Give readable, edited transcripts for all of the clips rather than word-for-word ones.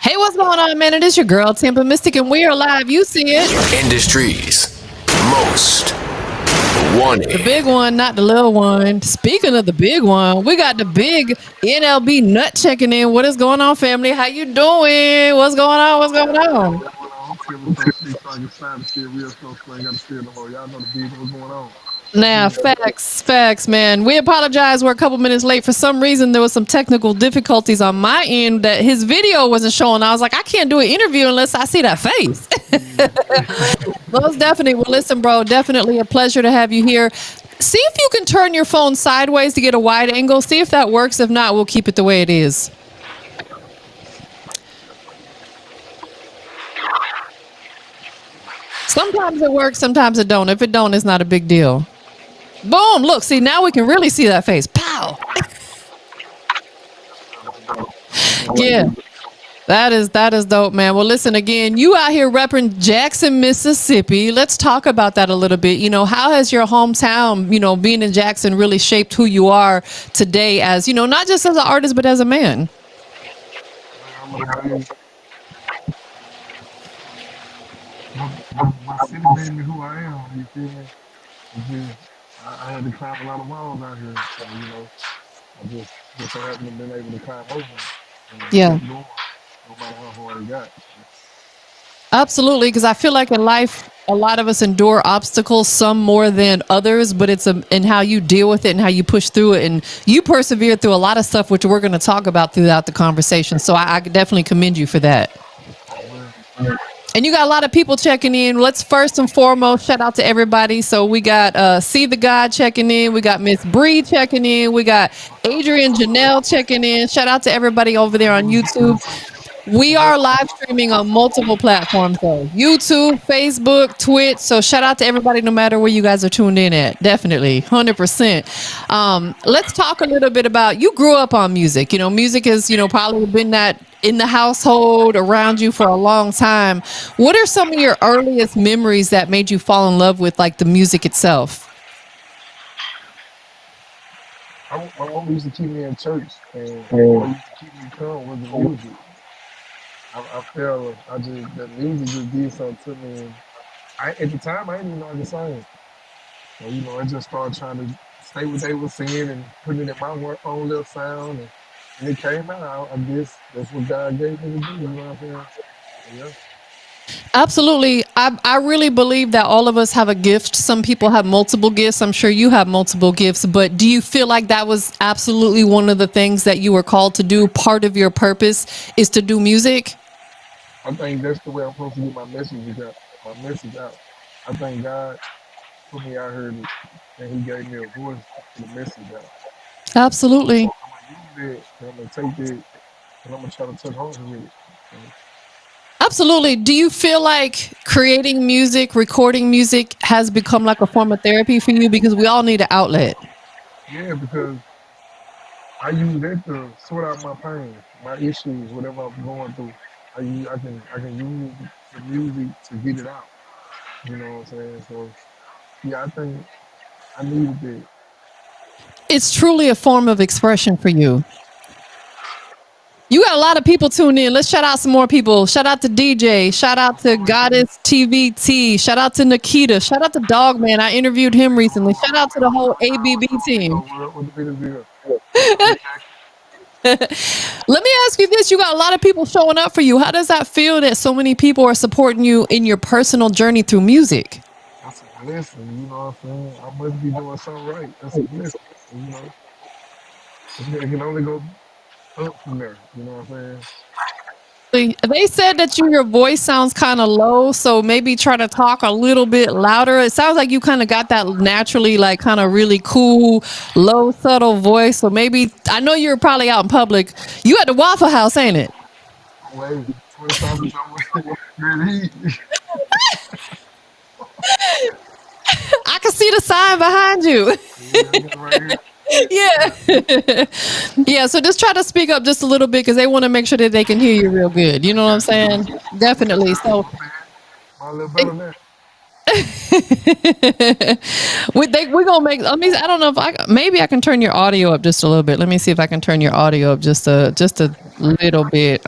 Hey, what's going on, man? It is your girl, TampaMystic, and we are live. You see it. Industry's most wanted. The big one, not the little one. Speaking of the big one, we got the big NLBNut checking in. What is going on, family? How you doing? What's going on? What's going on? I'm feeling so sick, so I can sign the shit real close, so I ain't got to feel no more. Y'all know the beat, what's going on. Now, facts, man. We apologize. We're a couple minutes late. For some reason, there was some technical difficulties on my end that his video wasn't showing. I was like, I can't do an interview unless I see that face. Most definitely. Well, listen, bro, definitely a pleasure to have you here. See if you can turn your phone sideways to get a wide angle. See if that works. If not, we'll keep it the way it is. Sometimes it works, sometimes it don't. If it don't, it's not a big deal. Boom, look, see, now we can really see that face. Pow. Yeah. That is dope, man. Well, listen, again, you out here repping Jackson, Mississippi. Let's talk about that a little bit. You know, how has your hometown, you know, being in Jackson really shaped who you are today as, you know, not just as an artist, but as a man? My city made me who I am, you feel me? I had to climb a lot of walls out here, so, you know, I just so happen to been able to climb over and Yeah. keep going, no matter how hard it got. Absolutely, because I feel like in life, a lot of us endure obstacles, some more than others, but it's in how you deal with it and how you push through it. And you persevere through a lot of stuff, which we're going to talk about throughout the conversation. So I definitely commend you for that. And you got a lot of people checking in. Let's first and foremost shout out to everybody. So we got See the God checking in. We got Miss Bree checking in. We got Adrian Janelle checking in. Shout out to everybody over there on YouTube. We are live streaming on multiple platforms though. YouTube, Facebook, Twitch. So shout out to everybody no matter where you guys are tuned in at. Definitely, 100%. Let's talk a little bit about, you grew up on music. You know, music has, you know, probably been that in the household around you for a long time. What are some of your earliest memories that made you fall in love with like the music itself? My mom used to keep me in church, and what used to keep me calm was the music. I felt that music just did something to me. And at the time, I didn't even know I could sing. So, you know, I just started trying to say what they were saying and putting it in my own little sound. And it came out. I guess that's what God gave me to do. You know what I'm saying? So, yeah. Absolutely. I really believe that all of us have a gift. Some people have multiple gifts. I'm sure you have multiple gifts, but do you feel like that was absolutely one of the things that you were called to do? Part of your purpose is to do music? I think that's the way I'm supposed to get my message out. I think God put me out here and He gave me a voice for the message out. Absolutely. So I'm gonna use that, and I'm gonna take that, and I'm gonna try to touch home with it. Absolutely. Do you feel like creating music, recording music has become like a form of therapy for you? Because we all need an outlet. Yeah, because I use that to sort out my pain, my issues, whatever I'm going through. I can use the music to get it out. You know what I'm saying? So yeah, I think I needed that. It's truly a form of expression for you. You got a lot of people tuned in. Let's shout out some more people. Shout out to DJ. Shout out to Goddess TVT. Shout out to Nikita. Shout out to Dogman. I interviewed him recently. Shout out to the whole ABB team. What the video? Let me ask you this. You got a lot of people showing up for you. How does that feel that so many people are supporting you in your personal journey through music? That's a blessing, you know what I'm saying? I must be doing something right. That's a blessing, you know. It can only go up from there, you know what I'm saying? They said that your voice sounds kind of low, so maybe try to talk a little bit louder. It sounds like you kind of got that naturally, like kind of really cool, low, subtle voice. So maybe, I know you're probably out in public. You at the Waffle House, ain't it? Wait, 20,000 really? I can see the sign behind you. Yeah, right here. Yeah. Yeah. So just try to speak up just a little bit because they want to make sure that they can hear you real good. You know what I'm saying? Definitely. So My little better than that. we're gonna make. I mean, I don't know if maybe I can turn your audio up just a little bit. Let me see if I can turn your audio up just a little bit.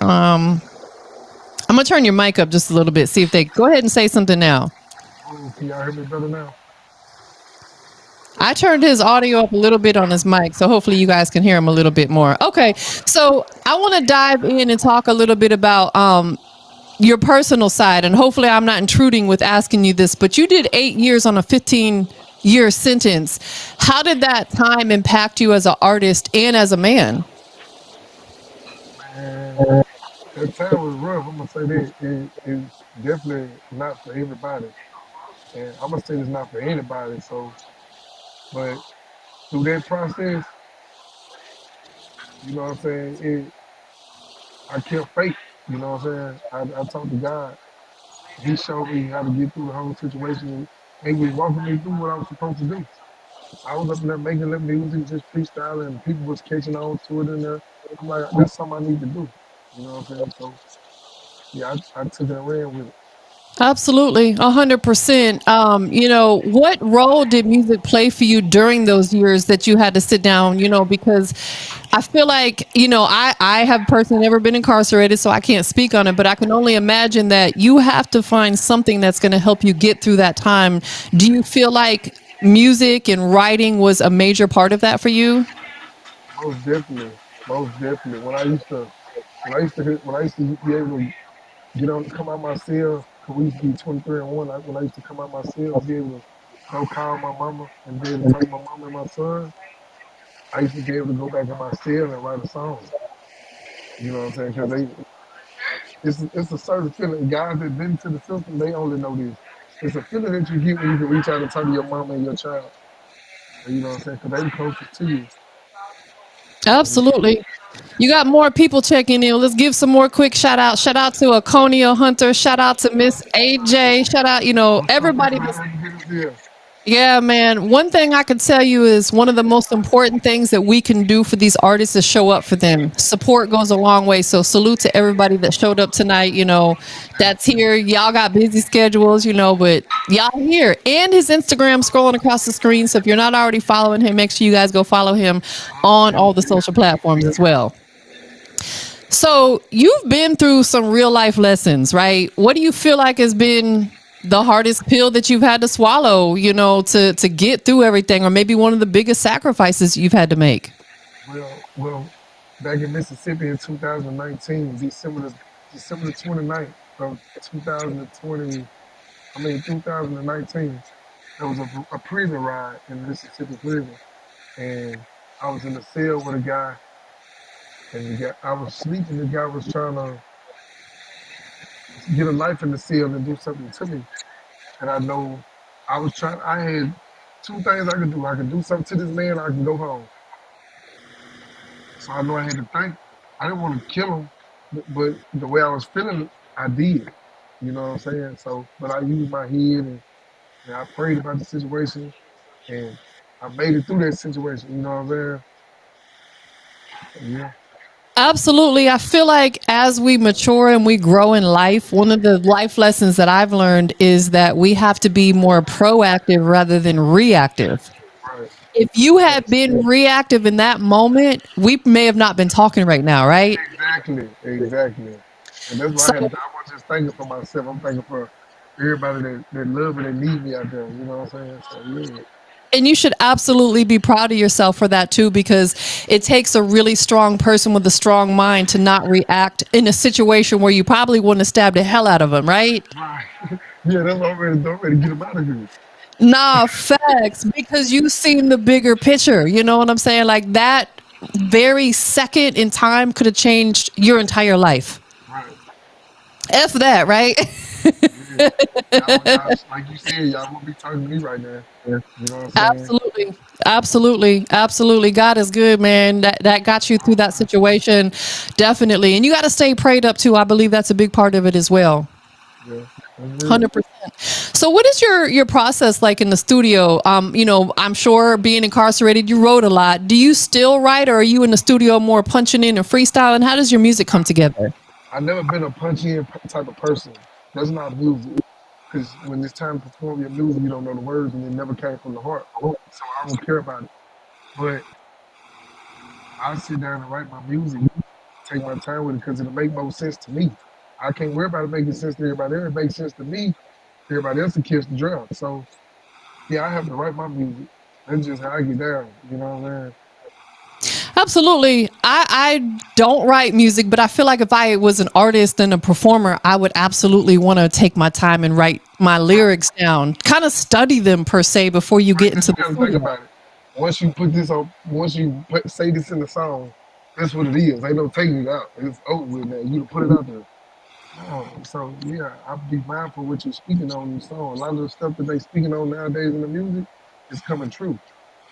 I'm gonna turn your mic up just a little bit. See if they go ahead and say something now. Oh, can y'all hear me better now? I turned his audio up a little bit on his mic, so hopefully you guys can hear him a little bit more. Okay, so I want to dive in and talk a little bit about your personal side, and hopefully I'm not intruding with asking you this, but you did 8 years on a 15-year sentence. How did that time impact you as an artist and as a man? Man, that time was rough. I'm gonna say that it's definitely not for everybody, and I'm gonna say it's not for anybody. So, but through that process, you know what I'm saying? I kept faith. You know what I'm saying? I talked to God. He showed me how to get through the whole situation, and he was walking me through what I was supposed to do. I was up there making that music, just freestyling, and people was catching on to it. And I'm like, that's something I need to do. You know what I'm saying? So yeah, I took it and ran with it. Absolutely, 100%. What role did music play for you during those years that you had to sit down? Because I feel like, I have personally never been incarcerated, so I can't speak on it, but I can only imagine that you have to find something that's going to help you get through that time. Do you feel like music and writing was a major part of that for you? Most definitely, most definitely. When I used to be able to come out my cell, cause we used to be 23 and one. When I used to come out my cell, be able to go call my mama and be able to talk to my mama and my son, I used to be able to go back in my cell and write a song. You know what I'm saying? Cause it's a certain feeling. Guys that been to the system, they only know this. It's a feeling that you get when you can reach out and talk to your mama and your child. You know what I'm saying? Cause they the closest to you. So yeah. Absolutely. You got more people checking in. Let's give some more quick shout out. Shout out to Aconio Hunter. Shout out to Miss AJ. Shout out, What's up, everybody people? that's. Glad to get us here. Yeah, man. One thing I could tell you is one of the most important things that we can do for these artists is show up for them. Support goes a long way. So salute to everybody that showed up tonight, that's here. Y'all got busy schedules, but y'all here. And his Instagram scrolling across the screen. So if you're not already following him, make sure you guys go follow him on all the social platforms as well. So you've been through some real life lessons, right? What do you feel like has been the hardest pill that you've had to swallow, to get through everything, or maybe one of the biggest sacrifices you've had to make? Well, back in Mississippi in 2019, December the 29th of 2020, 2019, there was a prison ride in Mississippi prison, and I was in a cell with a guy, and I was sleeping. The guy was trying to get a knife in the cell and do something to me, and I know I had two things I could do. I could do something to this man, or I can go home. So I know I had to think. I didn't want to kill him, but the way I was feeling, I did. You know what I'm saying? So, but I used my head and I prayed about the situation, and I made it through that situation. You know what I'm saying? Yeah, Absolutely. I feel like as we mature and we grow in life, one of the life lessons that I've learned is that we have to be more proactive rather than reactive. right. If you had Facts. been reactive in that moment, we may have not been talking right now, right? Exactly, exactly. And that's why So, I was just thinking for myself. I'm thinking for everybody that love and that need me out there. You know what I'm saying? So yeah, and you should absolutely be proud of yourself for that too, because it takes a really strong person with a strong mind to not react in a situation where you probably wouldn't have stabbed the hell out of them, right? right. Yeah, that's why I'm ready to get him out of here. Nah, facts, because you seen the bigger picture. You know what I'm saying? Like that very second in time could have changed your entire life. Right. F that, right? Yeah. Y'all, like you said, y'all won't be talking to me right now. You know what I'm saying? Absolutely. Absolutely. Absolutely. God is good, man. That got you through that situation. Definitely. And you got to stay prayed up too. I believe that's a big part of it as well. Yeah, that's real. 100%. So what is your process like in the studio? I'm sure being incarcerated, you wrote a lot. Do you still write, or are you in the studio more punching in and freestyling? How does your music come together? I never been a punchy type of person. That's not music. Because when it's time to perform your music, you don't know the words and it never came from the heart. So I don't care about it. But I sit down and write my music, take my time with it because it'll make more sense to me. I can't worry about it making sense to everybody else. It makes sense to me. Everybody else will catch the draft. So yeah, I have to write my music. That's just how I get down. You know what I'm saying? Absolutely. I don't write music, but I feel like if I was an artist and a performer, I would absolutely want to take my time and write my lyrics down, kind of study them per se before you get Because into you the got to think studio. about it. Once you put this on, once you say this in the song, that's what it is. Ain't no taking it out. It's over with now. You put it out there. No, so yeah, I'll be mindful what you're speaking on in the song. A lot of the stuff that they speaking on nowadays in the music is coming true,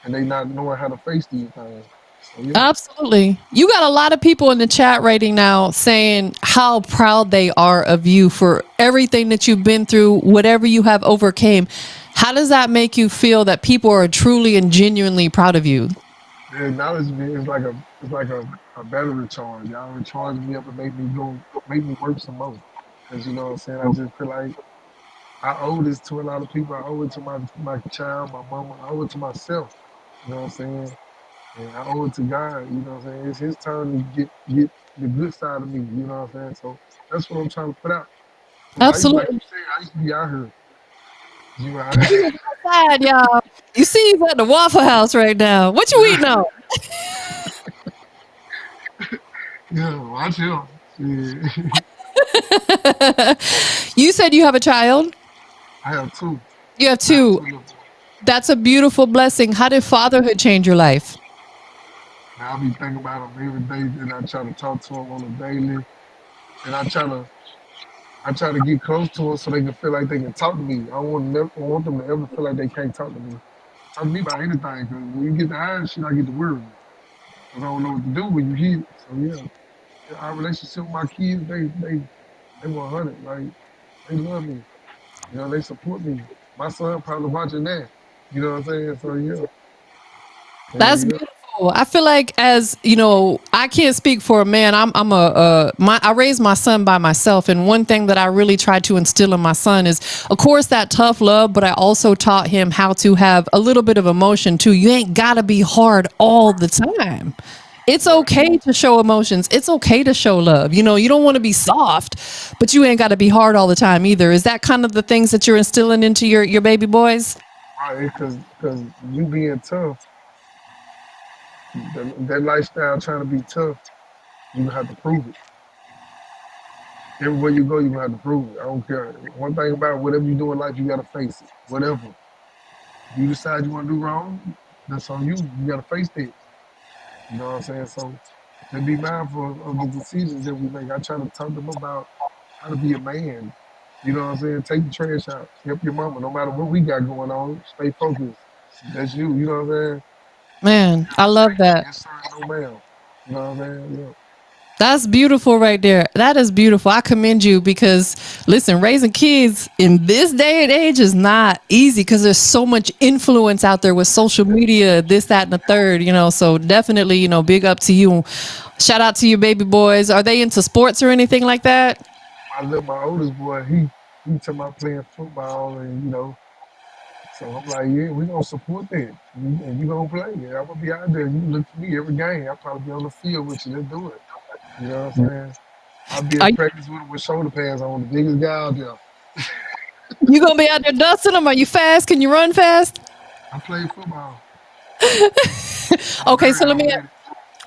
and they not knowing how to face these things. So yeah, Absolutely. You got a lot of people in the chat rating now saying how proud they are of you for everything that you've been through, whatever you have overcame. How does that make you feel that people are truly and genuinely proud of you? the acknowledgement is like a battery charge. Y'all recharge me up and make me work some more. Cause you know what I'm saying. I just feel like I owe this to a lot of people. I owe it to my child, my mama. I owe it to myself. You know what I'm saying. And I owe it to God. You know what I'm saying. It's His turn to get the good side of me. You know what I'm saying. So that's what I'm trying to put out. Cause I used, like you Absolutely. said, I used to be out here. You know, He is outside, y'all. You see he's at the Waffle House right now. What you eating on? yeah, watch him. Shit. You said you have a child. I have two. You have I have two. two little boys. That's a beautiful blessing. How did fatherhood change your life? Now I be thinking about them every day, and I try to talk to them on a daily, and I try to get close to them so they can feel like they can talk to me. I want them to ever feel like they can't talk to me. Talk to me about anything, because when you get the eyes shit, I get the worries. Because I don't know what to do when you hear it. So yeah, our relationship with my kids, they 100. Like they love me. You know, they support me. My son probably watching that. You know what I'm saying? So That's yeah. beautiful. I feel like, as you know, I can't speak for a man. I'm I raised my son by myself, and one thing that I really tried to instill in my son is, of course, that tough love, but I also taught him how to have a little bit of emotion too. You ain't gotta be hard all the time. It's Right. okay to show emotions. It's okay to show love. You know, you don't want to be soft, but you ain't got to be hard all the time either. Is that kind of the things that you're instilling into your baby boys? Right. Because you being tough, that lifestyle trying to be tough, you gonna have to prove it. Everywhere you go, you gonna have to prove it. I don't care. One thing about it, whatever you do in life, you gotta face it. Whatever. If you decide you wanna do wrong, that's on you. You gotta face it. You know what I'm saying? So just be mindful of the decisions that we make. I try to talk to them about how to be a man. You know what I'm saying? Take the trash out. Help your mama. No matter what we got going on, stay focused. That's you. You know what I'm saying? Man, I Say love that. yes sir, no ma'am. You know what I'm saying? Yeah. That's beautiful right there. That is beautiful. I commend you because, listen, raising kids in this day and age is not easy because there's so much influence out there with social media, this, that, and the third, you know. So definitely, you know, big up to you. Shout out to your baby boys. Are they into sports or anything like that? My oldest boy, he talking about playing football and so I'm like, yeah, we gonna support that. And you gonna play. Yeah, I'm gonna be out there. You look for me every game. I'll probably be on the field with you. Let's do it. You know what I'm saying? I'll be Are at practice with shoulder pads on, the biggest guy out there. you going to be out there dusting them? Are you fast? Can you run fast? I play football. I'm Okay, very so let me ask, athletic.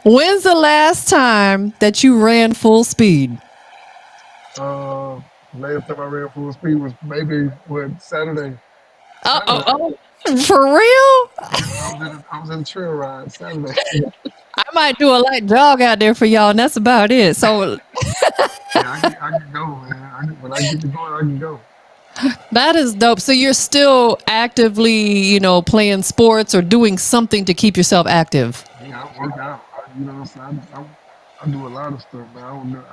when's the last time that you ran full speed? Uh, Last time I ran full speed was maybe Saturday. Uh Saturday. oh. For real? Yeah, I was in a trail ride Saturday. I might do a light jog out there for y'all, and that's about it. So Yeah, I can go, man. When I get to going, I can go. that is dope. So you're still actively, you know, playing sports or doing something to keep yourself active. Yeah, I work out. You know what I'm saying? I do a lot of stuff, man. I don't know.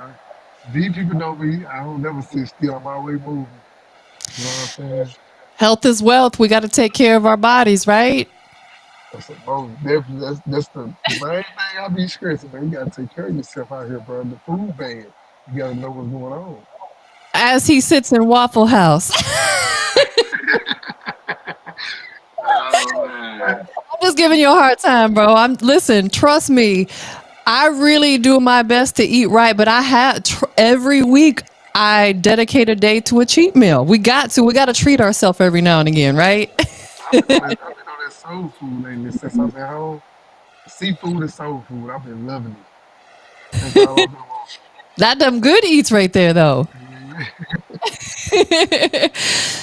These people know me. I don't never sit still. I'm always moving. You know what I'm saying? Health is wealth. We got to take care of our bodies, right? That's the most definitely. That's the main thing I be stressing, man. You gotta take care of yourself out here, bro. The food bad. You gotta know what's going on. As he sits in Waffle House. Oh man. I'm just giving you a hard time, bro. I'm listen, trust me. I really do my best to eat right, but I have every week I dedicate a day to a cheat meal. We got to treat ourselves every now and again, right? I've been on that soul food lately since I've been home. Seafood and soul food. I've been loving it. That's all I've been wanting. That them good eats right there, though. Yeah,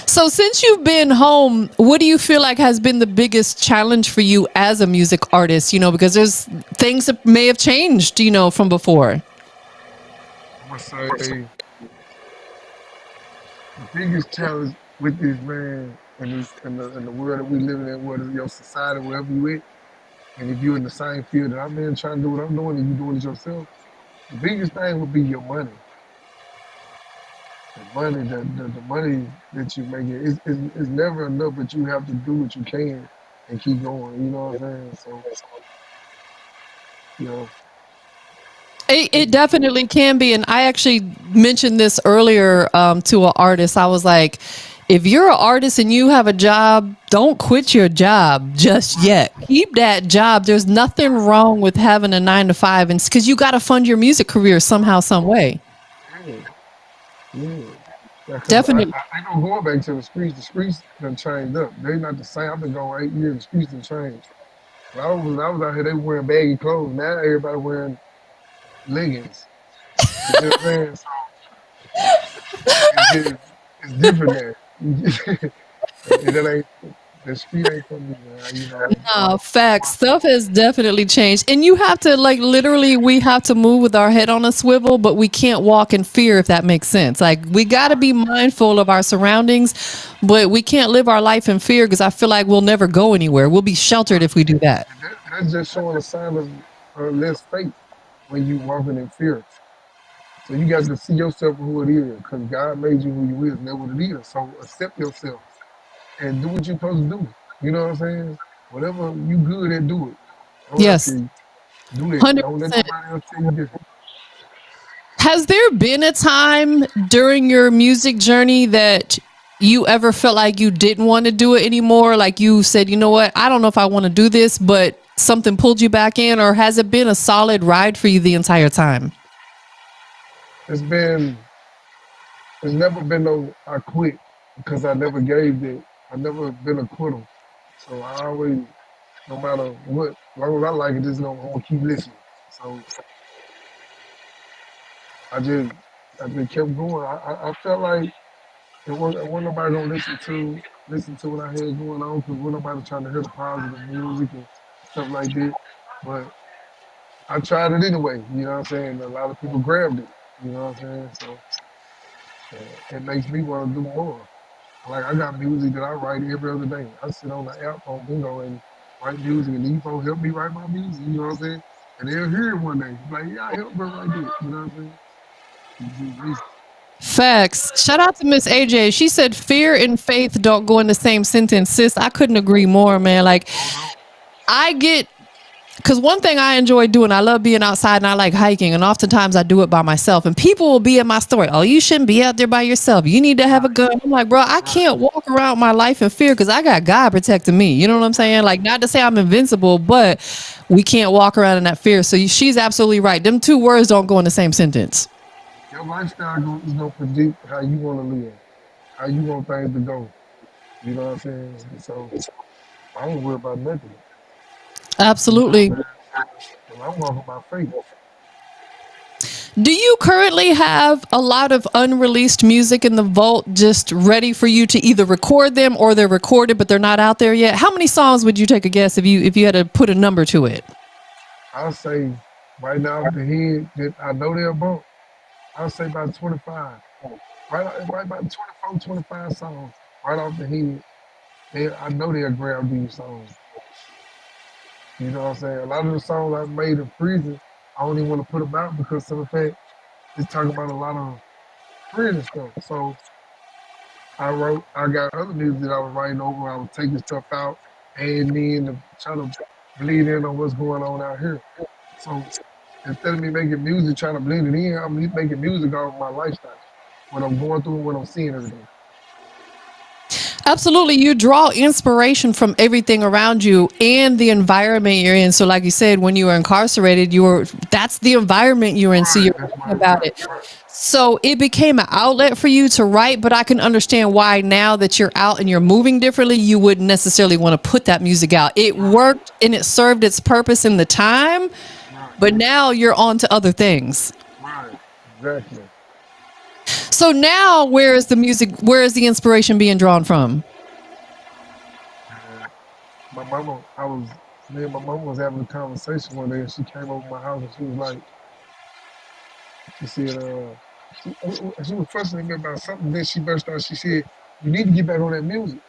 So since you've been home, what do you feel like has been the biggest challenge for you as a music artist? Because there's things that may have changed, from before. I'm gonna say the biggest challenge with this man in the world that we living in, whether your society, wherever you at, and if you're in the same field that I'm in, trying to do what I'm doing, and you doing it yourself, the biggest thing would be your money. The money that you make is never enough, but you have to do what you can and keep going. You know what I'm saying? So, you know, It definitely can be. And I actually mentioned this earlier to an artist. I was like, if you're an artist and you have a job, don't quit your job just yet. Keep that job. There's nothing wrong with having a 9 to 5, and because you got to fund your music career somehow, some way. yeah, yeah. Because Definitely. I ain't no going back to the streets. The streets done changed up. They not the same. I've been going 8 years. The streets done changed. When I was out here, they were wearing baggy clothes. Now everybody wearing leggings. You see what I'm saying? So it's just it's different now. That ain't the street ain't for me, man. Facts. Stuff has definitely changed. And you have to, like, literally, we have to move with our head on a swivel, but we can't walk in fear, if that makes sense. Like, we got to be mindful of our surroundings, but we can't live our life in fear because I feel like we'll never go anywhere. We'll be sheltered if we do that. That's just showing a sign of less faith when you walking in fear. So you got to see yourself for who it is, because God made you who you is, and that's what it is. So accept yourself and do what you're supposed to do. You know what I'm saying? Whatever you good at, do it. That's what I Yes. tell you. Do that. Don't let 100%. nobody else tell you different. Has there been a time during your music journey that you ever felt like you didn't want to do it anymore? Like you said, you know what? I don't know if I want to do this, but something pulled you back in, or has it been a solid ride for you the entire time? It's been, it's never been no I quit because I never gave that. I never been a quitter. So I always, no matter what, as long as I like it, just gonna, I'm gonna keep listening. So I just, I just kept going. I felt like it wasn't nobody gonna listen to what I had going on, because wasn't nobody trying to hear the positive music and stuff like that. But I tried it anyway. You know what I'm saying? A lot of people grabbed it. You know what I'm saying? So it makes me want to do more. Like I got music that I write every other day. I sit on the app on Bingo and write music, and these folks help me write my music. You know what I'm saying? And they'll hear it one day. Like, yeah, I helped her write it. You know what I'm saying? It's just me. Facts. Shout out to Miss AJ. She said fear and faith don't go in the same sentence. Sis, I couldn't agree more, man. Like, Oh no. I get, because one thing I enjoy doing, I love being outside and I like hiking, and oftentimes I do it by myself. And people will be in my story, oh, you shouldn't be out there by yourself. You need to have a Right. gun. I'm like, bro, I Right. can't walk around my life in fear because I got God protecting me. You know what I'm saying? Like, not to say I'm invincible, but we can't walk around in that fear. So she's absolutely right. Them two words don't go in the same sentence. Your lifestyle is gonna predict how you want to live, how you want things to go. You know what I'm saying? And so I ain't worried about nothing. You know Absolutely. what I'm saying? And I'm walking by faith. Do you currently have a lot of unreleased music in the vault just ready for you to either record them, or they're recorded but they're not out there yet? How many songs would you take a guess if you had to put a number to it? I'll say right now off the head that I know they're bump. I'll say about 25. Right about 24, 25 songs right off the head. I know they'll grab these songs. You know what I'm saying? A lot of the songs I made in prison, I don't even want to put them out because of the fact it's talking about a lot of prison stuff. So I got other music that I was writing over. I was taking stuff out and then trying to bleed in on what's going on out here. So instead of me making music trying to blend it in, I'm making music off my lifestyle, what I'm going through and what I'm seeing every day. Absolutely. You draw inspiration from everything around you and the environment you're in. So like you said, when you were incarcerated, that's the environment you're in. So Right, you're that's writing my about environment. it. Right, So it became an outlet for you to write, but I can understand why now that you're out and you're moving differently, you wouldn't necessarily want to put that music out. It right, worked and it served its purpose in the time, right, but now you're on to other things. right. Exactly. So now where is the inspiration being drawn from? And my mama, me and my mama was having a conversation one day, and she came over my house, and she was like, she said, she was frustrating me about something. Then she burst out. She said, "You need to get back on that music."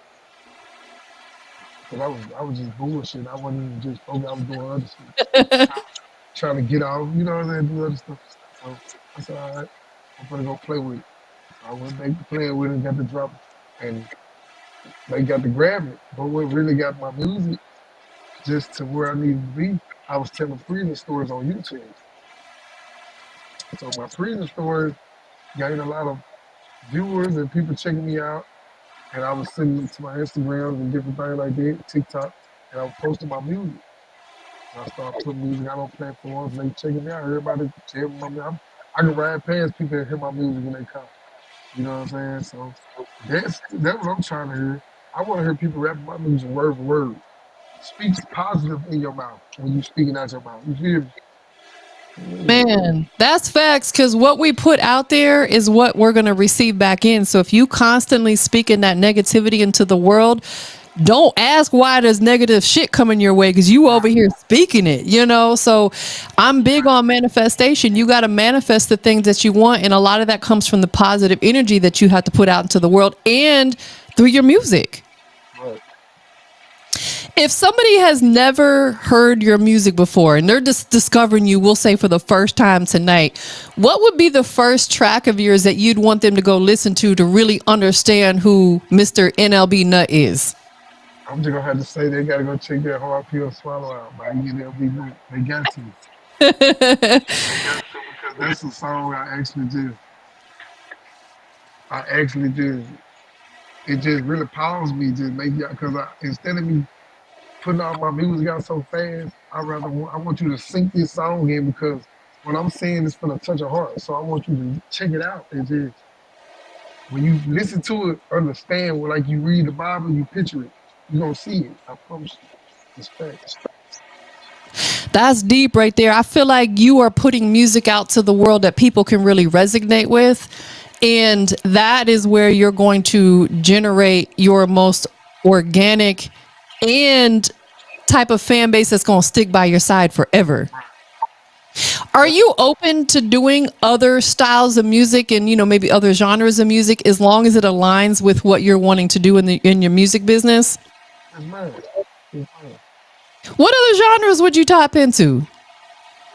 Cause I was just bullshit. I wasn't even just focused. I was doing other shit, trying to get off. You know what I'm saying? Do other stuff. So I said, all right, I'm gonna go play with it. So I went back to playing with it and got the drop, and they got to grab it. But what really got my music just to where I needed to be, I was telling prison stories on YouTube. So my prison stories gained a lot of viewers and people checking me out. And I was sending it to my Instagrams and different things like that, TikTok, and I was posting my music. And I started putting music out on platforms, and they checking me out. Everybody checking my music. I can ride past people and hear my music when they come. You know what I'm saying? So that's what I'm trying to hear. I want to hear people rapping my music word for word. Speak positive in your mouth when you speaking out your mouth. You feel me? Yeah. Man, that's facts because what we put out there is what we're going to receive back in. So if you constantly speaking that negativity into the world, don't ask why there's negative shit coming your way because you over Right, here speaking it, you know? So I'm big on manifestation. You got to manifest the things that you want. And a lot of that comes from the positive energy that you have to put out into the world and through your music. right. If somebody has never heard your music before and they're just discovering you, we'll say for the first time tonight, what would be the first track of yours that you'd want them to go listen to really understand who Mr. NLBNut is? I'm just gonna have to say they gotta go check that hard pill swallow out by NLBNut. They got to. They got to because that's a song I actually just it just really powers me just make you because instead of me putting all my music out so fast, I want you to sink this song in because what I'm saying is gonna touch your heart. So I want you to check it out and just when you listen to it, understand like you read the Bible, you picture it, you gonna see it. I promise you. It's facts. That's deep right there. I feel like you are putting music out to the world that people can really resonate with. And that is where you're going to generate your most organic and type of fan base that's going to stick by your side forever. Are you open to doing other styles of music and maybe other genres of music as long as it aligns with what you're wanting to do in your music business? It's mine. It's mine. What other genres would you tap into?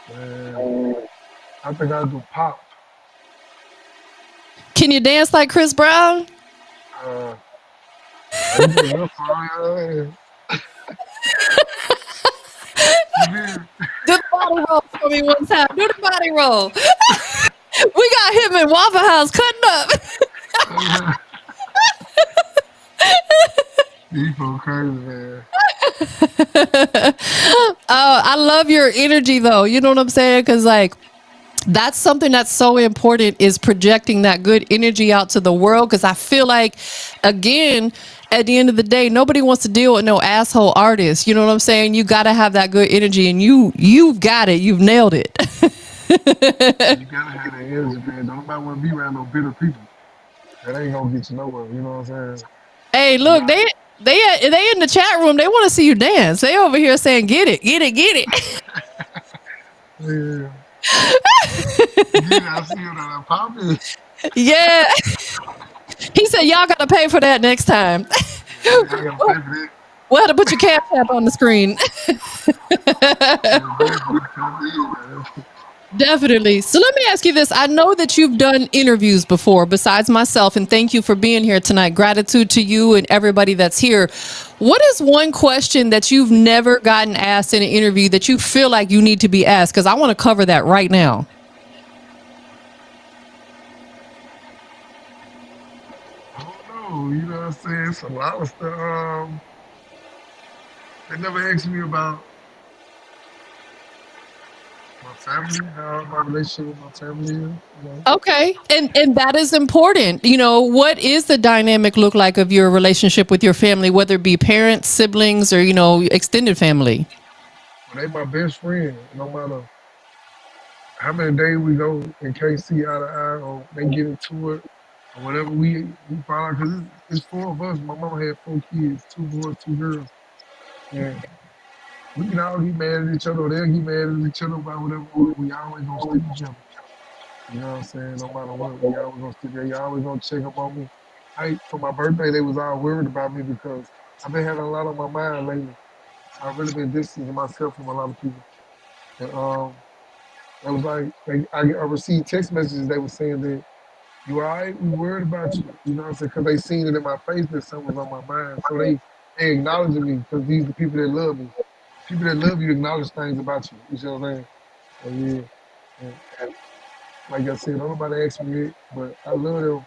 Man, I think I do pop. Can you dance like Chris Brown? Uh, I do a little song. Yeah. Do the body roll for me one time. Do the body roll. We got him in Waffle House cutting up. People crazy, man. I love your energy though. You know what I'm saying? Because that's something that's so important is projecting that good energy out to the world. Because I feel like, again, at the end of the day, nobody wants to deal with no asshole artist. You know what I'm saying? You got to have that good energy, and you've got it. You've nailed it. You gotta have that energy, man. Don't nobody want to be around no bitter people. That ain't gonna get you nowhere. You know what I'm saying? Hey, You look, got, they in the chat room. They want to see you dance. They over here saying, "Get it, get it, get it." yeah. Yeah, I see it on popping. Yeah. He said, "Y'all got to pay for that next time." Yeah, I gotta pay for that. We'll have to put your cash app on the screen. Yeah, man. Definitely. So let me ask you this. I know that you've done interviews before besides myself, and thank you for being here tonight. Gratitude to you and everybody that's here. What is one question that you've never gotten asked in an interview that you feel like you need to be asked? Because I want to cover that right now. I don't know. You know what I'm saying? It's a lot of stuff. They never asked me about my family, how my relationship with my family is. Okay. And that is important. What is the dynamic look like of your relationship with your family, whether it be parents, siblings, or, extended family? But they my best friend. No matter how many days we go and can't see eye to eye, or they get into it, or whatever we find out. Because it's four of us. My mama had four kids, two boys, two girls, and we can all get mad at each other, or they'll get mad at each other about whatever. But we always gonna stick together. You know what I'm saying? No matter what, we always gonna stick there. You always gonna check up on me. For my birthday, they was all worried about me because I've been having a lot on my mind lately. So I've really been distancing myself from a lot of people. And it was like I received text messages. They were saying that you all right? We worried about you. You know what I'm saying? Because they seen it in my face that something was on my mind. So they acknowledging me because these are the people that love me. People that love you acknowledge things about you. You see what I'm saying? So yeah. And like I said, don't nobody ask me it, but I love them.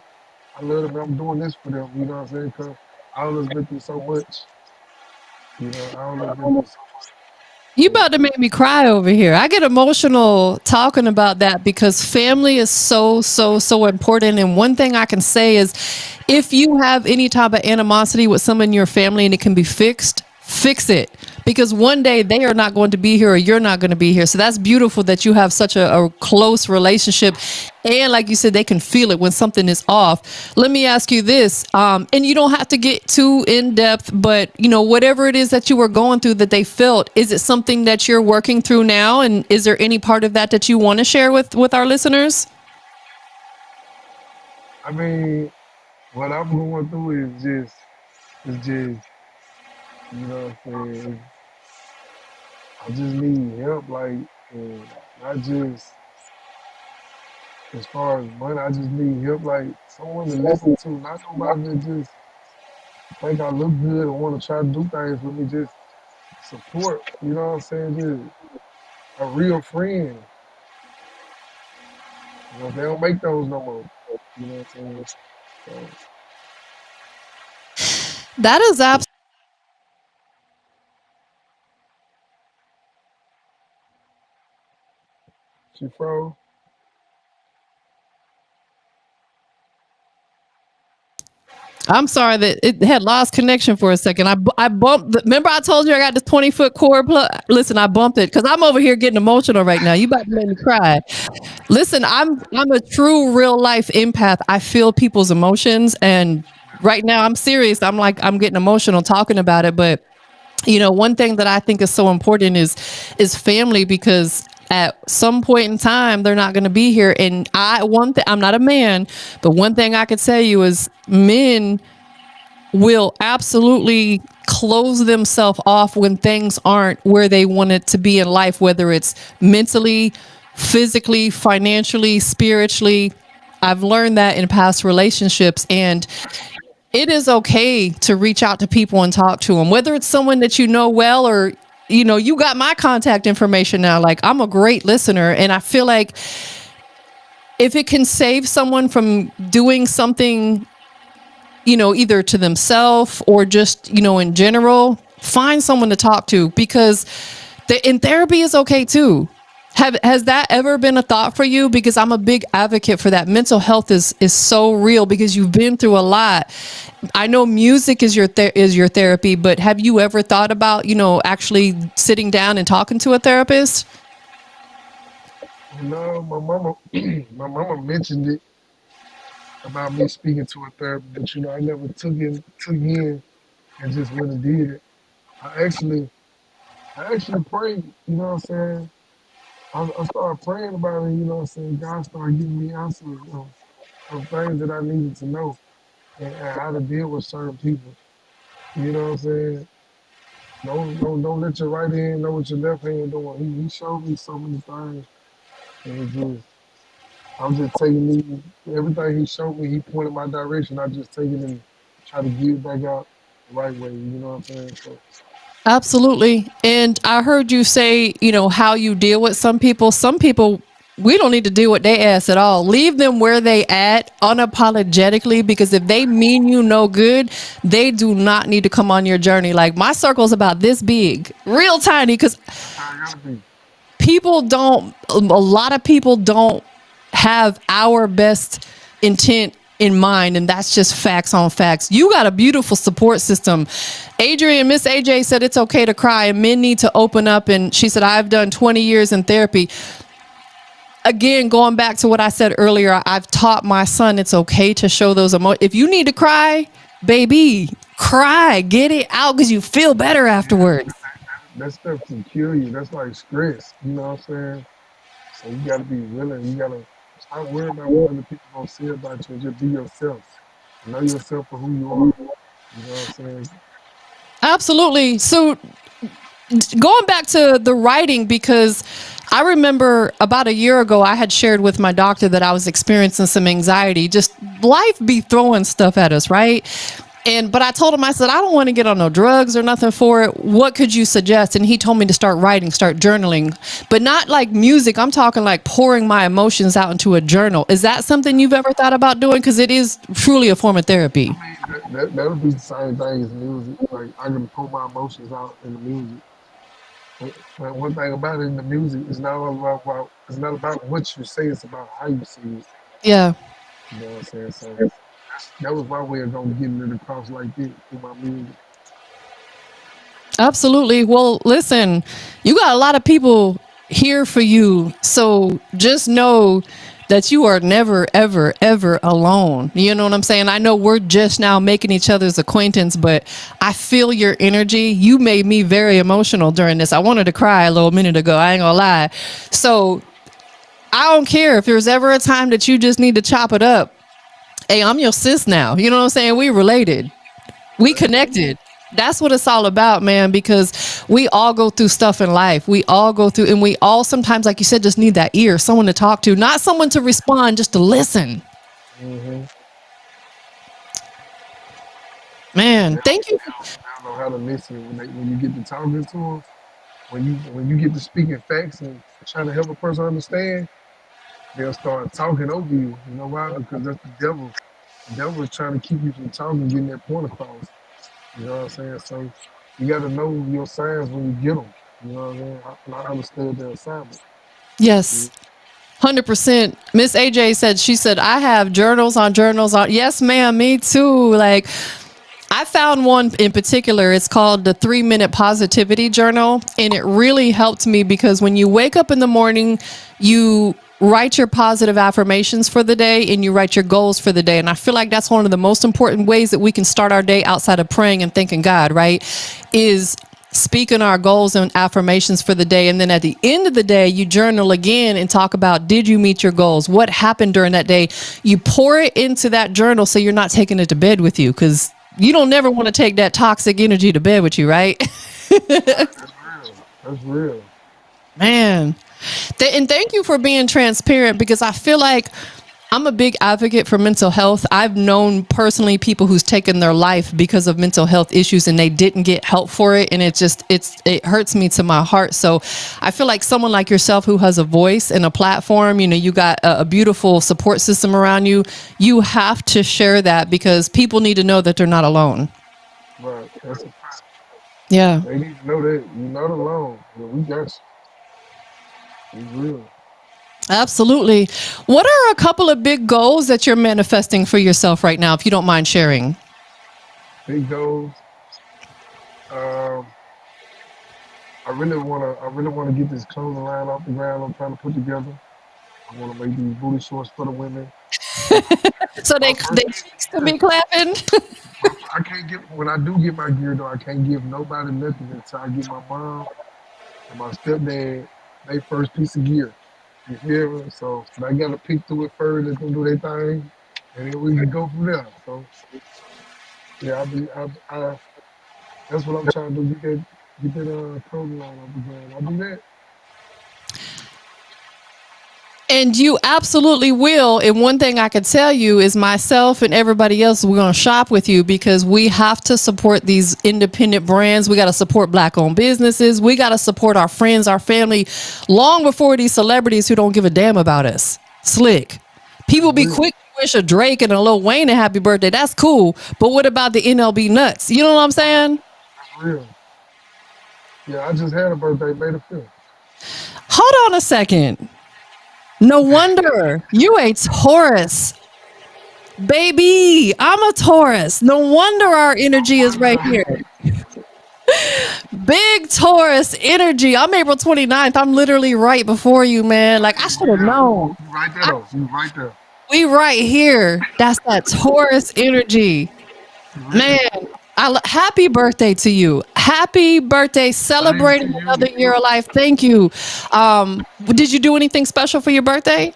I love them. I'm doing this for them. You know what I'm saying? Because I always been through so much. I always been through so much. You And about to make me cry over here. I get emotional talking about that because family is so, so, so important. And one thing I can say is if you have any type of animosity with someone in your family and it can be fixed, fix it. Because one day they are not going to be here or you're not going to be here. So that's beautiful that you have such a close relationship. And like you said, they can feel it when something is off. Let me ask you this, and you don't have to get too in depth, but whatever it is that you were going through that they felt, is it something that you're working through now? And is there any part of that that you want to share with our listeners? I mean, what I'm going through is just, what I'm saying? I just need help, like, not just as far as money. I just need help, like someone to listen to, not nobody that just think I look good and want to try to do things with me. Just support, you know what I'm saying? Just a real friend. They don't make those no more. You know what I'm saying? So, That is absolutely. she froze. I'm sorry that it had lost connection for a second. I bumped. Remember, I told you I got this 20-foot cord plug. Listen, I bumped it because I'm over here getting emotional right now. You about to make me cry. Listen, I'm a true real life empath. I feel people's emotions, and right now I'm serious. I'm getting emotional talking about it. But one thing that I think is so important is family because at some point in time they're not going to be here. And I'm not a man, but one thing I could tell you is men will absolutely close themselves off when things aren't where they want it to be in life, whether it's mentally, physically, financially, spiritually. I've learned that in past relationships, and it is okay to reach out to people and talk to them, whether it's someone that you know well or you got my contact information now. Like, I'm a great listener, and I feel like if it can save someone from doing something either to themselves or just, in general, find someone to talk to because in therapy is okay too. Has that ever been a thought for you? Because I'm a big advocate for that. Mental health is so real because you've been through a lot. I know music is your therapy, but have you ever thought about, actually sitting down and talking to a therapist? No, my mama, my mama mentioned it about me speaking to a therapist, but I never took in and just went and did it. I actually, I actually prayed. You know what I'm saying? I started praying about it. You know what I'm saying? God started giving me answers of things that I needed to know and how to deal with certain people. You know what I'm saying? Don't let your right hand know what your left hand doing. He showed me so many things, and I'm just taking everything he showed me. He pointed my direction. I just take it and try to give it back out the right way. You know what I'm saying? So Absolutely. And I heard you say, how you deal with some people. Some people We don't need to deal with their ass at all. Leave them where they at unapologetically, because if they mean you no good, they do not need to come on your journey. Like my circle's about this big, real tiny, because That's how I gotta be. people don't, a lot of people don't have our best intent in mind, and that's just facts on facts. You got a beautiful support system. Miss AJ said it's okay to cry and men need to open up, and she said I've done 20 years in therapy. Again, going back to what I said earlier, I've taught my son it's okay to show those emotions. If you need to cry, baby, cry, get it out, because you feel better Yeah, afterwards. that stuff can kill you. That's like stress. You know what I'm saying? So you gotta be willing. You gotta stop worrying about what other people gonna say about you and just be yourself. Know yourself for who you are. You know what I'm saying? Absolutely. So going back to the writing, because I remember about a year ago, I had shared with my doctor that I was experiencing some anxiety. Just life be throwing stuff at us, right? But I told him, I said, I don't want to get on no drugs or nothing for it. What could you suggest? And he told me to start writing, start journaling, but not like music. I'm talking like pouring my emotions out into a journal. Is that something you've ever thought about doing? Because it is truly a form of therapy. I mean, that'll be the same thing as music. Like I can pull my emotions out in the music. But one thing about it in the music, it's not about what you say. It's about how you say it. Yeah. You know what I'm saying? So that was my way of gonna getting it across like this through my music. Absolutely. Well, listen, you got a lot of people here for you. So just know that you are never, ever, ever alone. You know what I'm saying? I know we're just now making each other's acquaintance, but I feel your energy. You made me very emotional during this. I wanted to cry a little minute ago. I ain't gonna lie. So I don't care if there's ever a time that you just need to chop it up. Hey, I'm your sis now. You know what I'm saying? We related. We connected. That's what it's all about, man, because we all go through stuff in life. We all go through, and we all sometimes, like you said, just need that ear, someone to talk to, not someone to respond, just to listen. Mm-hmm. Man, They thank you. they don't know how to listen when you get to talking to them. When you get to speaking facts and trying to help a person understand, they'll start talking over you. You know why? Because that's the devil. The devil is trying to keep you from talking, getting that point across. You know what I'm saying? So you got to know your signs when you get them. You know what I mean? I understood their assignment. Yes. 100%. Miss AJ said, she said, I have journals on journals on. Yes, ma'am. Me too. Like, I found one in particular. It's called the 3 Minute Positivity Journal. And it really helped me because when you wake up in the morning, you write your positive affirmations for the day and you write your goals for the day. And I feel like that's one of the most important ways that we can start our day outside of praying and thanking God, right? Is speaking our goals and affirmations for the day. And then at the end of the day, you journal again and talk about, did you meet your goals? What happened during that day? You pour it into that journal so you're not taking it to bed with you, because you don't never want to take that toxic energy to bed with you, right? That's real. That's real. Man. And thank you for being transparent, because I feel like I'm a big advocate for mental health. I've known personally people who's taken their life because of mental health issues and they didn't get help for it. And it hurts me to my heart. So I feel like someone like yourself who has a voice and a platform, you got a beautiful support system around you. You have to share that because people need to know that they're not alone. Right. That's a fact. Yeah. They need to know that you're not alone. Yeah, we got you. It's real. Absolutely. What are a couple of big goals that you're manifesting for yourself right now, if you don't mind sharing? Big goals. Um, I really wanna get this clothing line off the ground I'm trying to put together. I wanna make these booty shorts for the women. My, So my they first cheeks to yeah, be clapping. I can't get when I do get my gear though, I can't give nobody nothing until I get my mom and my stepdad they first piece of gear. You feel me? So but I gotta pick through it first, let them do their thing, and then we can go from there. So yeah, I that's what I'm trying to do. Get that clothing line off the ground. I do that. And you absolutely will. And one thing I can tell you is myself and everybody else, we're going to shop with you because we have to support these independent brands. We got to support black owned businesses. We got to support our friends, our family, long before these celebrities who don't give a damn about us. Slick. It's People be real. quick to wish a Drake and a Lil Wayne a happy birthday. That's cool. But what about the NLB nuts? You know what I'm saying? It's real. Yeah, I just had a birthday, May the 5th. Hold on a second. No wonder you a Taurus. Baby, I'm a Taurus. No wonder our energy is right here. Big Taurus energy. I'm April 29th. I'm literally right before you, man. Like, I should have Yeah, known. you right there though. You right there. We right here. That's that Taurus energy. It's Man, real. happy birthday to you. Happy birthday. Same to Celebrating you. another year of life. Thank you. Did you do anything special for your birthday?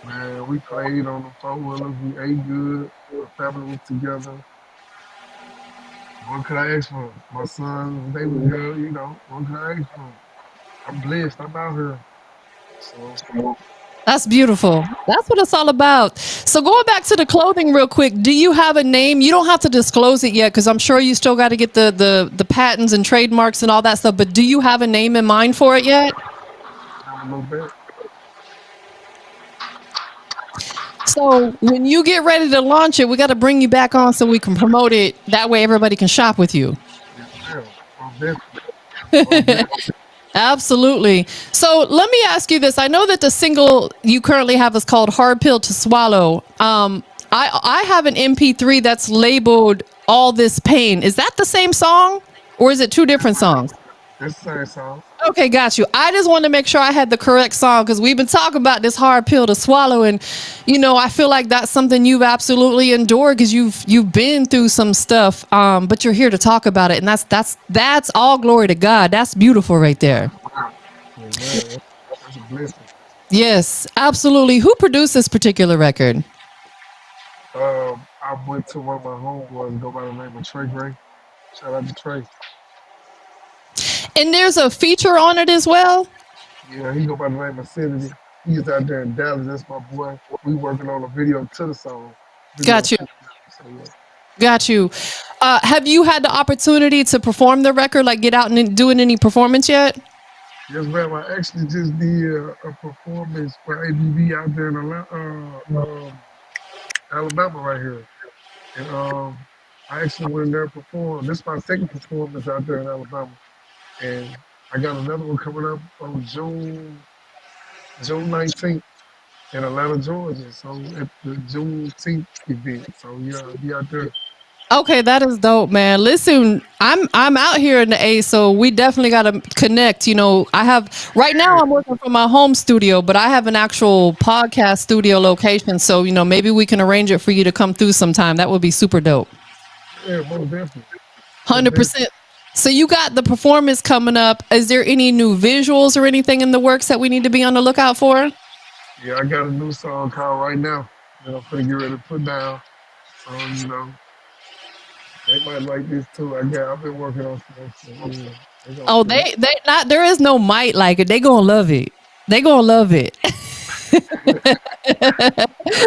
Man, we played on the four wheelers. We ate good. My family was together. What could I ask for? My son, they was good. What could I ask for? I'm blessed. I'm out here. So That's beautiful. That's what it's all about. So going back to the clothing real quick, do you have a name? You don't have to disclose it yet because I'm sure you still got to get the patents and trademarks and all that stuff. But do you have a name in mind for it yet? have a little bit. So when you get ready to launch it, we got to bring you back on so we can promote it. That way everybody can shop with you. Yes, ma'am. Most definitely. Most definitely. Absolutely. So let me ask you this. I know that the single you currently have is called Hard Pill to Swallow. I have an MP3 that's labeled All This Pain. Is that the same song or is it two different songs? That's the same song. Okay, got you. I just wanted to make sure I had the correct song because we've been talking about this hard pill to swallow, and I feel like that's something you've absolutely endured because you've been through some stuff. But you're here to talk about it, and that's all glory to God. That's beautiful right there. Yeah, man. That's a blessing. Yes, absolutely. Who produced this particular record? I went to one of my homeboys, go by the name of Trey Gray. Shout out to Trey. And there's a feature on it as well. Yeah, he go by the name of Sanity. He's out there in Dallas. That's my boy. We working on a video to the song. Video Got you. to the song. So yeah. Got you. Have you had the opportunity to perform the record, like get out and doing any performance yet? Yes, ma'am. I actually just did a performance for ABB out there in Alabama right here. And I actually went in there and performed. This is my second performance out there in Alabama. And I got another one coming up on June 19th in Atlanta, Georgia. So at the Juneteenth event. So yeah, I'll be out there. Okay, that is dope, man. Listen, I'm out here in the A, so we definitely got to connect. I have right now I'm working from my home studio, but I have an actual podcast studio location. So maybe we can arrange it for you to come through sometime. That would be super dope. Yeah, most definitely. Most definitely. 100%. So you got the performance coming up. Is there any new visuals or anything in the works that we need to be on the lookout for? Yeah, I got a new song called Right Now that I'm finna get ready to put down. So, they might like this too. I've been working on some stuff. Yeah, they gonna Oh, feel it. they not. There is no might like it. They gonna love it. They gonna love it. They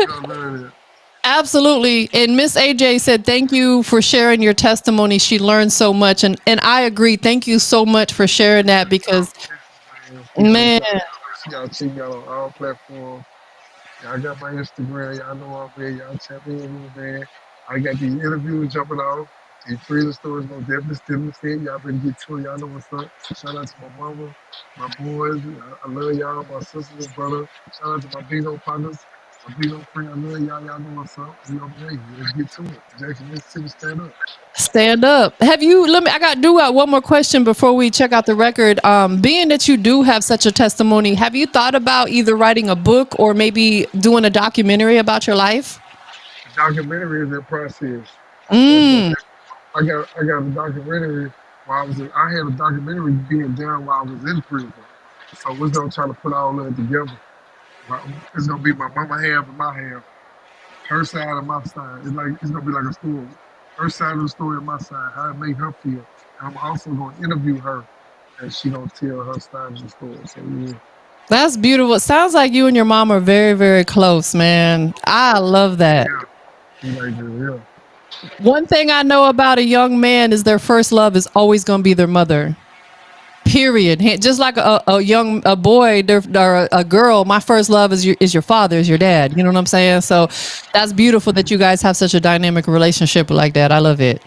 gonna learn it. Absolutely. And Miss AJ said, thank you for sharing your testimony. She learned so much. And I agree. Thank you so much for sharing that because, Man, appreciate man, y'all. Y'all check me out on all platforms. Y'all got my Instagram. Y'all know I'm there. Y'all tap in with me, man. I got these interviews jumping off. These freedom stories most definitely still in the fit. Y'all better get to it. Y'all know what's up. Shout out to my mama, my boys. I love y'all. My sisters and brother. Shout out to my Bino partners. My Bino friend. I love y'all. Y'all know what's up. We on the way. Let's get to it. Jackson, Mississippi, stand up. stand up. Have you, I got one more question before we check out the record. Being that you do have such a testimony, have you thought about either writing a book or maybe doing a documentary about your life? The documentary is in process. Mm, I got a documentary while I had a documentary being done while I was in prison. So we're gonna try to put all that together. It's gonna be my mama half and my half, her side and my side. It's gonna be like a story. Her side of the story and my side, how it made her feel. And I'm also gonna interview her and she gonna tell her side of the story. So yeah. That's beautiful. It sounds like you and your mom are very, very close, man. I love that. Yeah, she like this. Yeah, One thing I know about a young man is their first love is always going to be their mother. Period. Just like a boy or a girl, my first love is your father, is your dad. You know what I'm saying? So that's beautiful that you guys have such a dynamic relationship like that. I love it.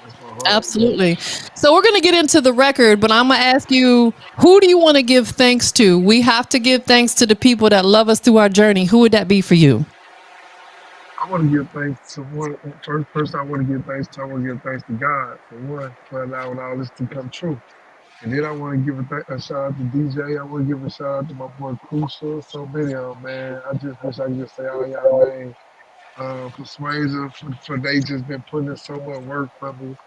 that's my heart. Absolutely. So we're going to get into the record, but I'm going to ask you, who do you want to give thanks to? We have to give thanks to the people that love us through our journey. Who would that be for you? I want to give thanks to one. First, I want to give thanks to. I want to give thanks to God for one for allowing all this to come true. And then I want to give a shout out to DJ. I want to give a shout out to my boy Crucial. So many of them, man. I just wish I could just say all y'all names. Persuasion for they just been putting in so much work for me,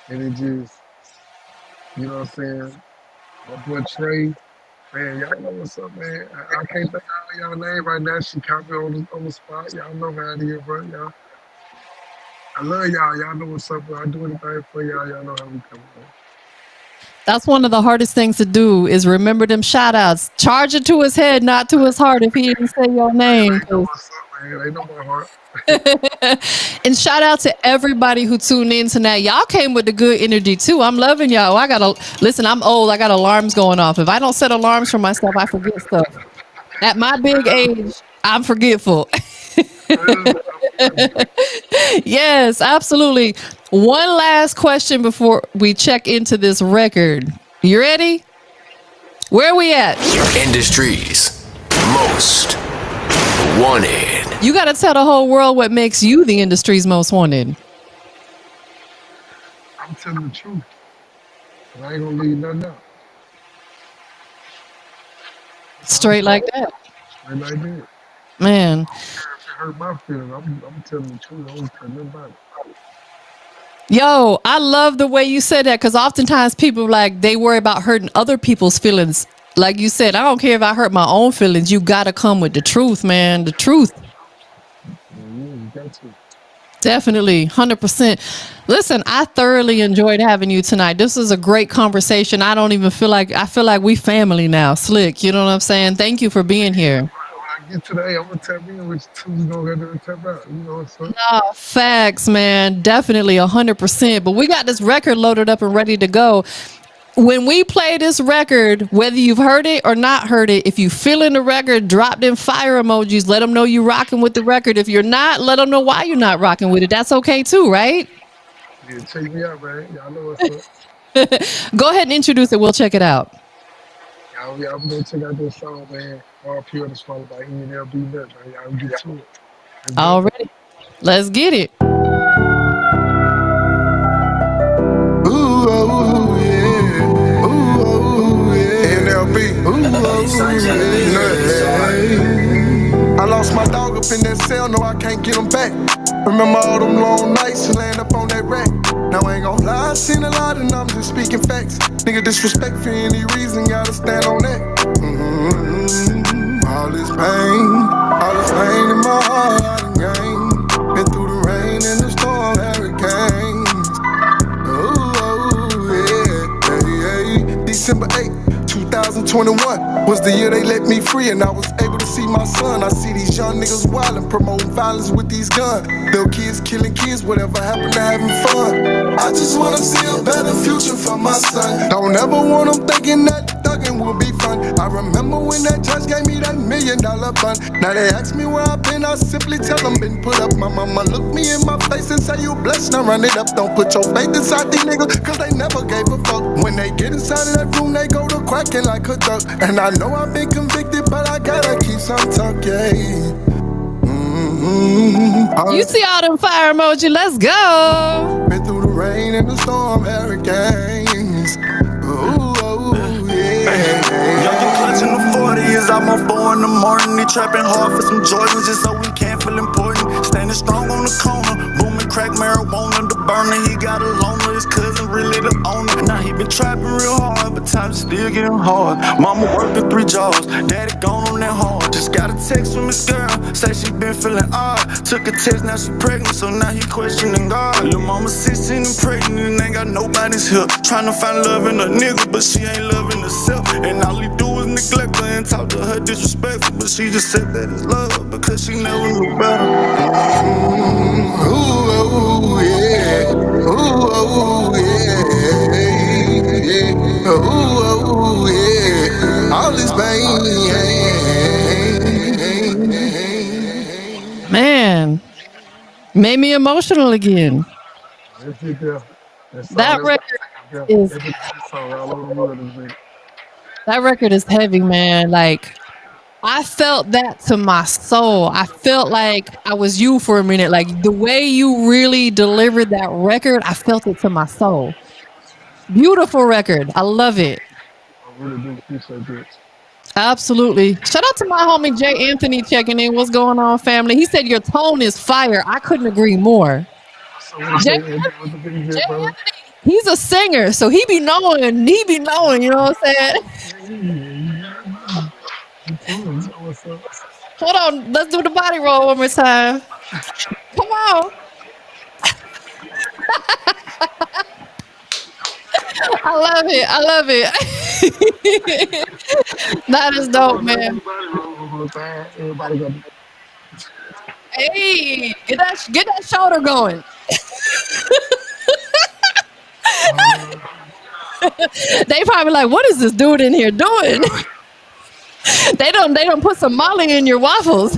and it just, you know what I'm saying. My boy Trey, man, y'all know what's up, man. I can't think of all y'all name right now. She caught me on the spot. Y'all know how it is, bro. Y'all, I love y'all. Y'all know what's up, bro. I do anything for y'all. Y'all know how we come, man. That's one of the hardest things to do is remember them shout outs. Charge it to his head, not to his heart if he didn't say your name. They know what's up, man. They know my heart. And shout out to everybody who tuned in tonight. Y'all came with the good energy too. I'm loving y'all. I gotta listen. I'm old. I got alarms going off. If I don't set alarms for myself, I forget stuff. At my big age, I'm forgetful. Yes, absolutely. One last question before we check into this record. You ready? Where are we at? Industry's most wanted. You got to tell the whole world what makes you the industry's most wanted. I'm telling the truth. And I ain't gonna leave nothing out. Straight like that. Straight like that. Man. If it hurt my feelings, I'm telling the truth. I don't care nothing about it. Yo, I love the way you said that because oftentimes people like they worry about hurting other people's feelings. Like you said, I don't care if I hurt my own feelings. You got to come with the truth, man. The truth. Yeah, you got to. Definitely, 100%. Listen, I thoroughly enjoyed having you tonight. This was a great conversation. I feel like we family now. Slick, you know what I'm saying? Thank you for being here. When I get today, I'm gonna tap in with you too. We gonna go and tap out. You know what's up? Oh, facts, man. Definitely 100%. But we got this record loaded up and ready to go. When we play this record, whether you've heard it or not heard it, if you feeling the record, drop them fire emojis. Let them know you rocking with the record. If you're not, let them know why you're not rocking with it. That's okay too, right? Yeah, check me out, man. Y'all know what's up. Go ahead and introduce it. We'll check it out. Y'all gonna check out this song, man. RP on the song by NLBNut, man. Y'all get to it. Let's go. Already. Let's get it. Ooh, oh, yeah. Ooh, oh, yeah. NLB. Ooh, oh, yeah. I lost my dog up in that cell, no, I can't get him back. Remember all them long nights and laying up on that rack. Now I ain't gon' lie, I seen a lot and I'm just speaking facts. Nigga disrespect for any reason, gotta stand on that. All this pain in my heart, I done gained. Been through the rain and the storm, hurricanes. Yeah. December 8th, 2021 was the year they let me free and I was able to see my son. I see these young niggas wildin', promoting violence with these guns. Little kids killing kids, whatever happened to having fun. I just wanna see a better future for my son. Don't ever want him thinking that thuggin' will be fun. I remember when that judge gave me that $1 million bond. Now they ask me where I've been, I simply tell them been put up. My mama look me in my face and say you blessed, now run it up. Don't put your faith inside these niggas, cause they never gave a fuck. When they get inside of that room, they go to cracking like a duck. And I know I've been convicted, but I gotta keep some tuck, yeah. You see all them fire emoji. Let's go. Been through the rain and the storm, hurricanes. Ooh, oh, yeah. Young and clutching the 40 is out my 4 in the morning. He trapping hard for some Jordans just so we can't feel important. Standing strong on the corner, booming crack marijuana, the burner. He got a loaner, his cousin really the owner. Now he been trapping real hard, but times still getting hard. Mama working 3 jobs, daddy gone on that hard. Just got a text from his girl, say she been feeling odd. Took a test, now she pregnant, so now he questioning God. Lil' mama 16 and pregnant and ain't got nobody's help. Tryna find love in a nigga, but she ain't loving herself. And all he do is neglect her and talk to her disrespectful, but she just said that it's love because she never knew better. Ooh, yeah. Ooh, yeah. Ooh, yeah. All this pain. Man, made me emotional again. That's it there. That song, That that's record my take up is there. Every song all over the world is big. that record is heavy, man. Like I felt that to my soul. I felt like I was you for a minute. Like the way you really delivered that record, I felt it to my soul. Beautiful record. I love it. I really do appreciate that. Absolutely. Shout out to my homie Jay Anthony checking in. What's going on, family? He said your tone is fire. I couldn't agree more. So what Jay, say, Anthony, what the big Jay jet, brother? Anthony, he's a singer, so he be knowing, you know what I'm saying? You too, you know what's up. Hold on, let's do the body roll one more time. Come on. I love it. I love it. That is Come dope, on, let's do man. the body roll one more time. Everybody got to Hey, get that shoulder going. They probably like, what is this dude in here doing? They don't put some Molly in your waffles.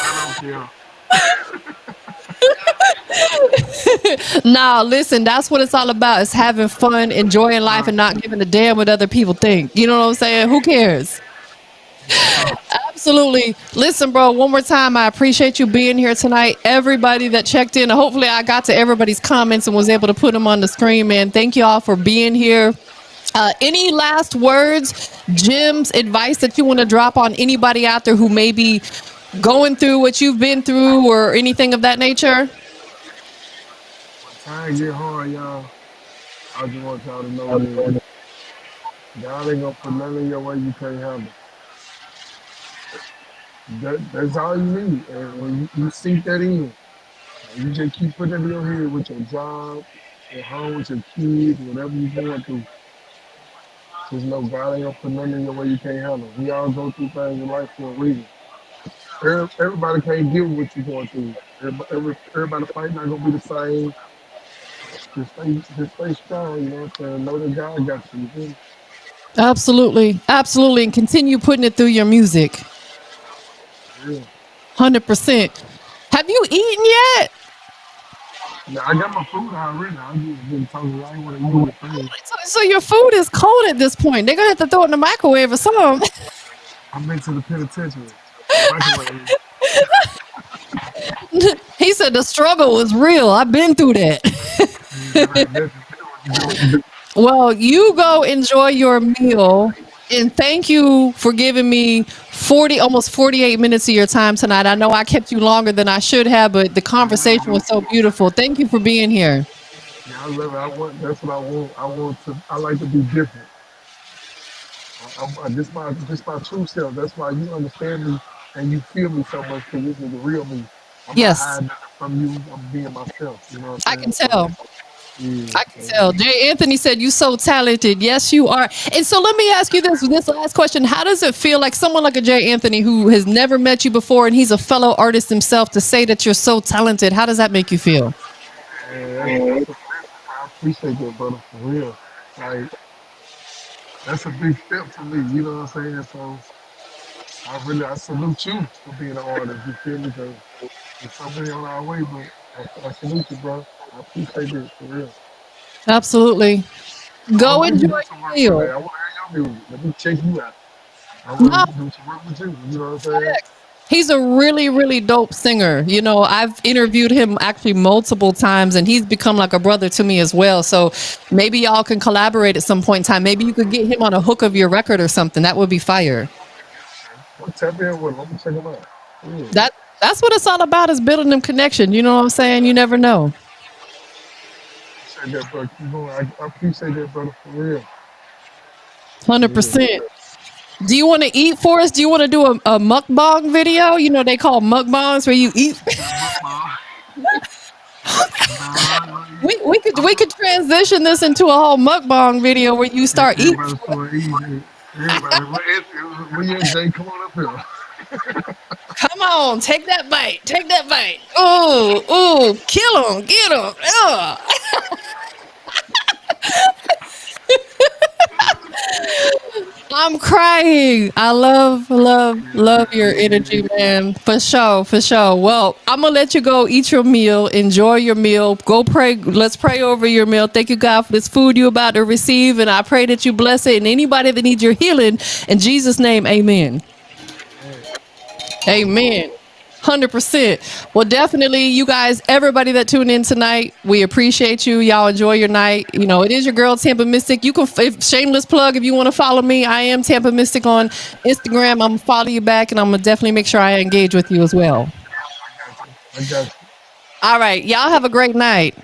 I don't care. Nah, listen, that's what it's all about. It's having fun, enjoying life, and not giving a damn what other people think. You know what I'm saying? Who cares? Absolutely. Listen, bro, one more time, I appreciate you being here tonight. Everybody that checked in, hopefully I got to everybody's comments and was able to put them on the screen, man. Thank you all for being here. Any last words, gems, advice that you want to drop on anybody out there who may be going through what you've been through or anything of that nature? When time get hard, y'all, I just want y'all to know that God ain't gonna put nothing in your way you can't handle. That's all you need. And when you seek that in, you just keep putting it in your head with your job, at home with your kids, whatever you're going through. Just know God ain't gonna put nothing in your way you can't handle. We all go through things in life for a reason. Everybody can't deal with what you're going through. Everybody fight not gonna be the same. Just stay strong, you know what I'm saying? Know that God got you. You feel me? Absolutely. Absolutely. And continue putting it through your music. Yeah. 100%. Have you eaten yet? Now I got my food already. I just been talking. I ain't want to eat anything. So your food is cold at this point. They're going to have to throw it in the microwave or something. I went to the penitentiary. Microwave. He said the struggle was real. I've been through that. That's Well, you go enjoy your meal. And thank you for giving me 40, almost 48 minutes of your time tonight. I know I kept you longer than I should have, but the conversation was so beautiful. Thank you for being here. Yeah, I love it. That's what I want. I like to be different. This my true self. That's why you understand me and you feel me so much because this is the real me. I'm not Yes, hiding nothing from you. I'm being myself. You know what I I'm can saying? So, tell. yeah. I can tell. Jay Anthony said you so talented. Yes, you are. And so let me ask you this last question. How does it feel like someone like a Jay Anthony who has never met you before and he's a fellow artist himself to say that you're so talented? How does that make you feel? And that's a blessing. I appreciate that, brother, for real. Like, that's a big step for me. You know what I'm saying? So I salute you for being an artist. You feel me? Because there's so many on our way, but I salute you, bro. I appreciate it for real. Absolutely. I Go might enjoy do some your work one day. meal. I want to hear your music. Let me check you out. I want No, to do some work with you. You know what I'm saying? he's a really, really dope singer. You know, I've interviewed him actually multiple times and he's become like a brother to me as well. So maybe y'all can collaborate at some point in time. Maybe you could get him on a hook of your record or something. That would be fire. Well, tap in with him. Let me check him out. Yeah. That that's what it's all about is building them connection. You know what I'm saying? You never know. Appreciate that, brother. Keep going. I appreciate that, brother, for real. Yeah. 100%. Do you want to eat for us? Do you want to do a mukbang video? You know, they call mukbangs where you eat. That mukbang. Nah, We could transition this into a whole mukbang video where you start eating. everybody start eating. Everybody, where you at, Jay? Come on up here. Come on, take that bite. Take that bite. Ooh, ooh, kill him, get him. Ugh. I'm crying. I love your energy, man. For sure, for sure. Well, I'm gonna let you go eat your meal, enjoy your meal, go pray. Let's pray over your meal. Thank you, God, for this food you're about to receive, and I pray that you bless it. And anybody that needs your healing, in Jesus' name, amen. Man, Amen. 100%. Well, definitely, you guys, everybody that tuned in tonight, we appreciate you. Y'all enjoy your night. You know, it is your girl, Tampa Mystic. You can, if, shameless plug, if you want to follow me, I am Tampa Mystic on Instagram. I'm going to follow you back, and I'm going to definitely make sure I engage with you as well. I got you. I got you. All right. Y'all have a great night.